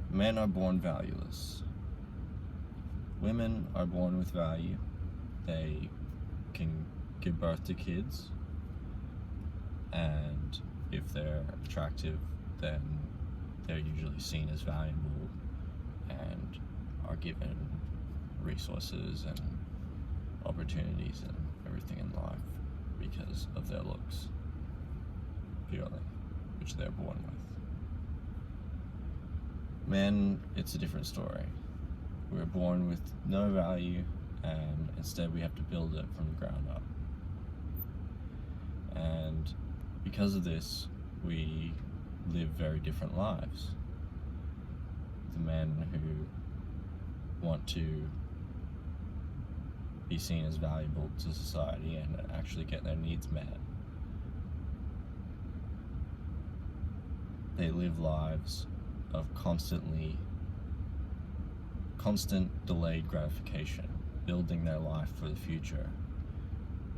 Men are born valueless. Women are born with value. They can give birth to kids, and if they're attractive, then they're usually seen as valuable and are given resources and opportunities and everything in life because of their looks, purely, which they're born with. Men, it's a different story. We're born with no value, and instead we have to build it from the ground up. And because of this, we live very different lives. The men who want to be seen as valuable to society and actually get their needs met, they live lives of constant delayed gratification, building their life for the future,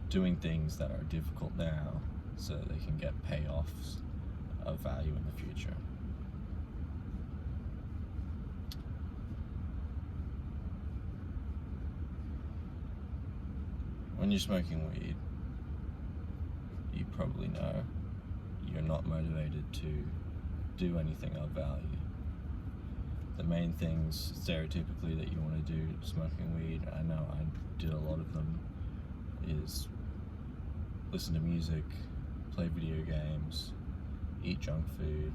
doing things that are difficult now so that they can get payoffs of value in the future. When you're smoking weed, you probably know you're not motivated to do anything of value. The main things stereotypically that you want to do smoking weed, I know I did a lot of them, is listen to music, play video games, eat junk food,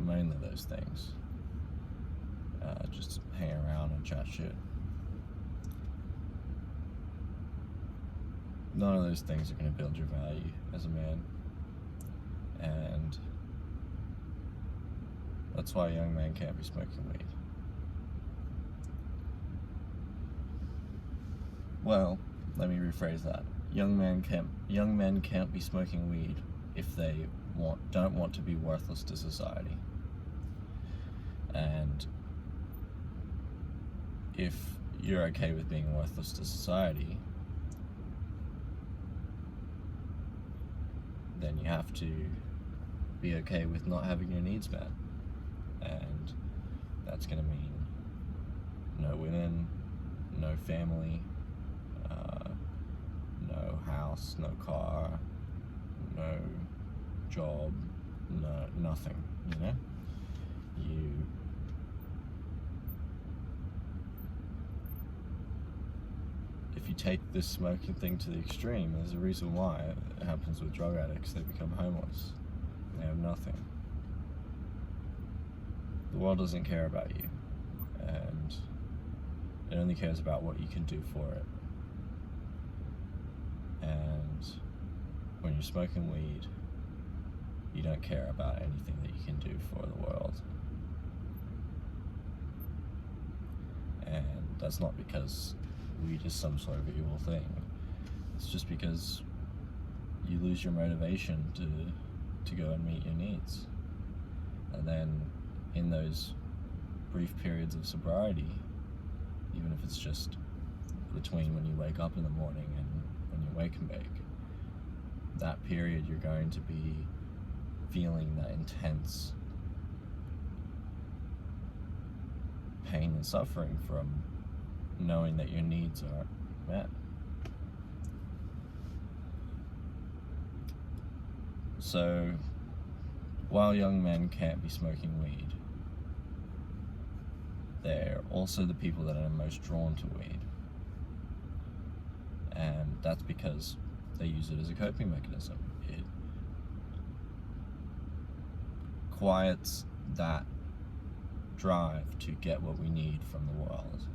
mainly those things. Just hang around and chat shit. None of those things are going to build your value as a man, and that's why young men can't be smoking weed. Well, let me rephrase that. Young men can't be smoking weed if they don't want to be worthless to society. And if you're okay with being worthless to society, then you have to be okay with not having your needs met. And that's going to mean no women, no family, no house, no car, no job, nothing, you know? If you take this smoking thing to the extreme, there's a reason why it happens with drug addicts. They become homeless. They have nothing. The world doesn't care about you, and it only cares about what you can do for it. And when you're smoking weed, you don't care about anything that you can do for the world. And that's not because weed is some sort of evil thing. It's just because you lose your motivation to go and meet your needs. And then in those brief periods of sobriety, even if it's just between when you wake up in the morning and when you wake and bake, that period you're going to be feeling that intense pain and suffering from knowing that your needs aren't met. So, while young men can't be smoking weed, they're also the people that are most drawn to weed. And that's because they use it as a coping mechanism. It quiets that drive to get what we need from the world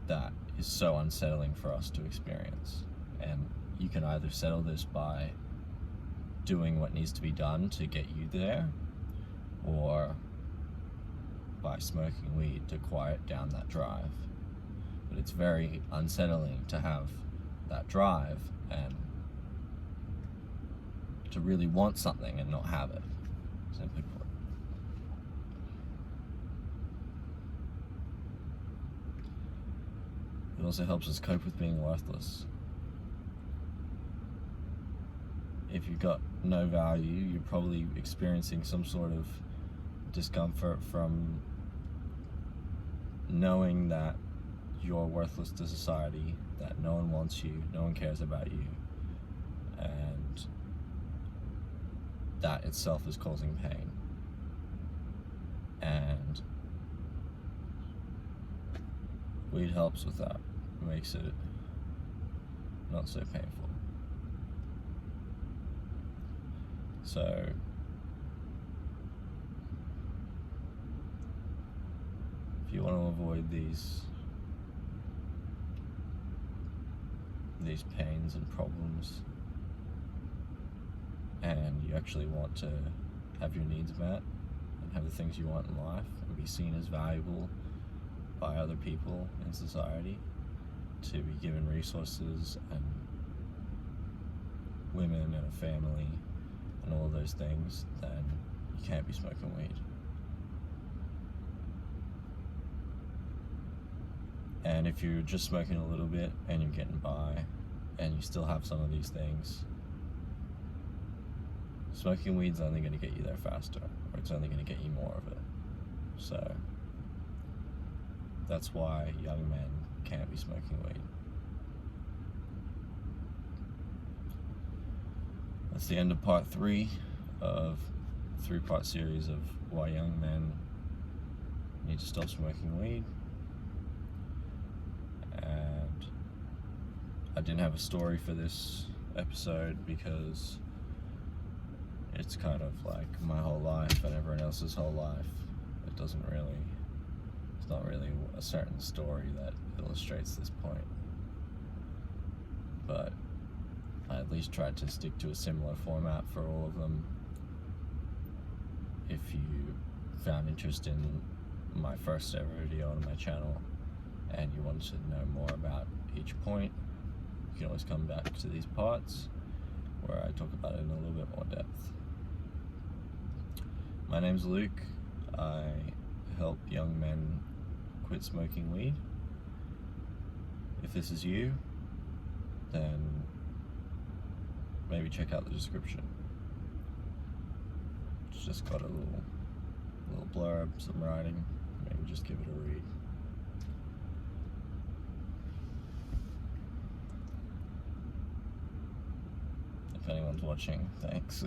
that is so unsettling for us to experience. And you can either settle this by doing what needs to be done to get you there, or by smoking weed to quiet down that drive. But it's very unsettling to have that drive and to really want something and not have it, simply put. It also helps us cope with being worthless. if you've got no value, you're probably experiencing some sort of discomfort from knowing that you're worthless to society, that no one wants you, no one cares about you, and that itself is causing pain. And weed helps with that, makes it not so painful. So if you want to avoid these pains and problems, and you actually want to have your needs met and have the things you want in life and be seen as valuable by other people in society, to be given resources and women and a family and all of those things, then you can't be smoking weed. And if you're just smoking a little bit and you're getting by and you still have some of these things, smoking weed's only going to get you there faster, or it's only going to get you more of it. So that's why young men can't be smoking weed. That's the end of part 3 of a 3-part series of why young men need to stop smoking weed. And I didn't have a story for this episode because it's kind of like my whole life and everyone else's whole life. It's not really a certain story that illustrates this point. But I at least tried to stick to a similar format for all of them. If you found interest in my first ever video on my channel and you wanted to know more about each point, you can always come back to these parts where I talk about it in a little bit more depth. My name's Luke. I help young men quit smoking weed. If this is you, then maybe check out the description. It's just got a little blurb, some writing. Maybe just give it a read. If anyone's watching, thanks.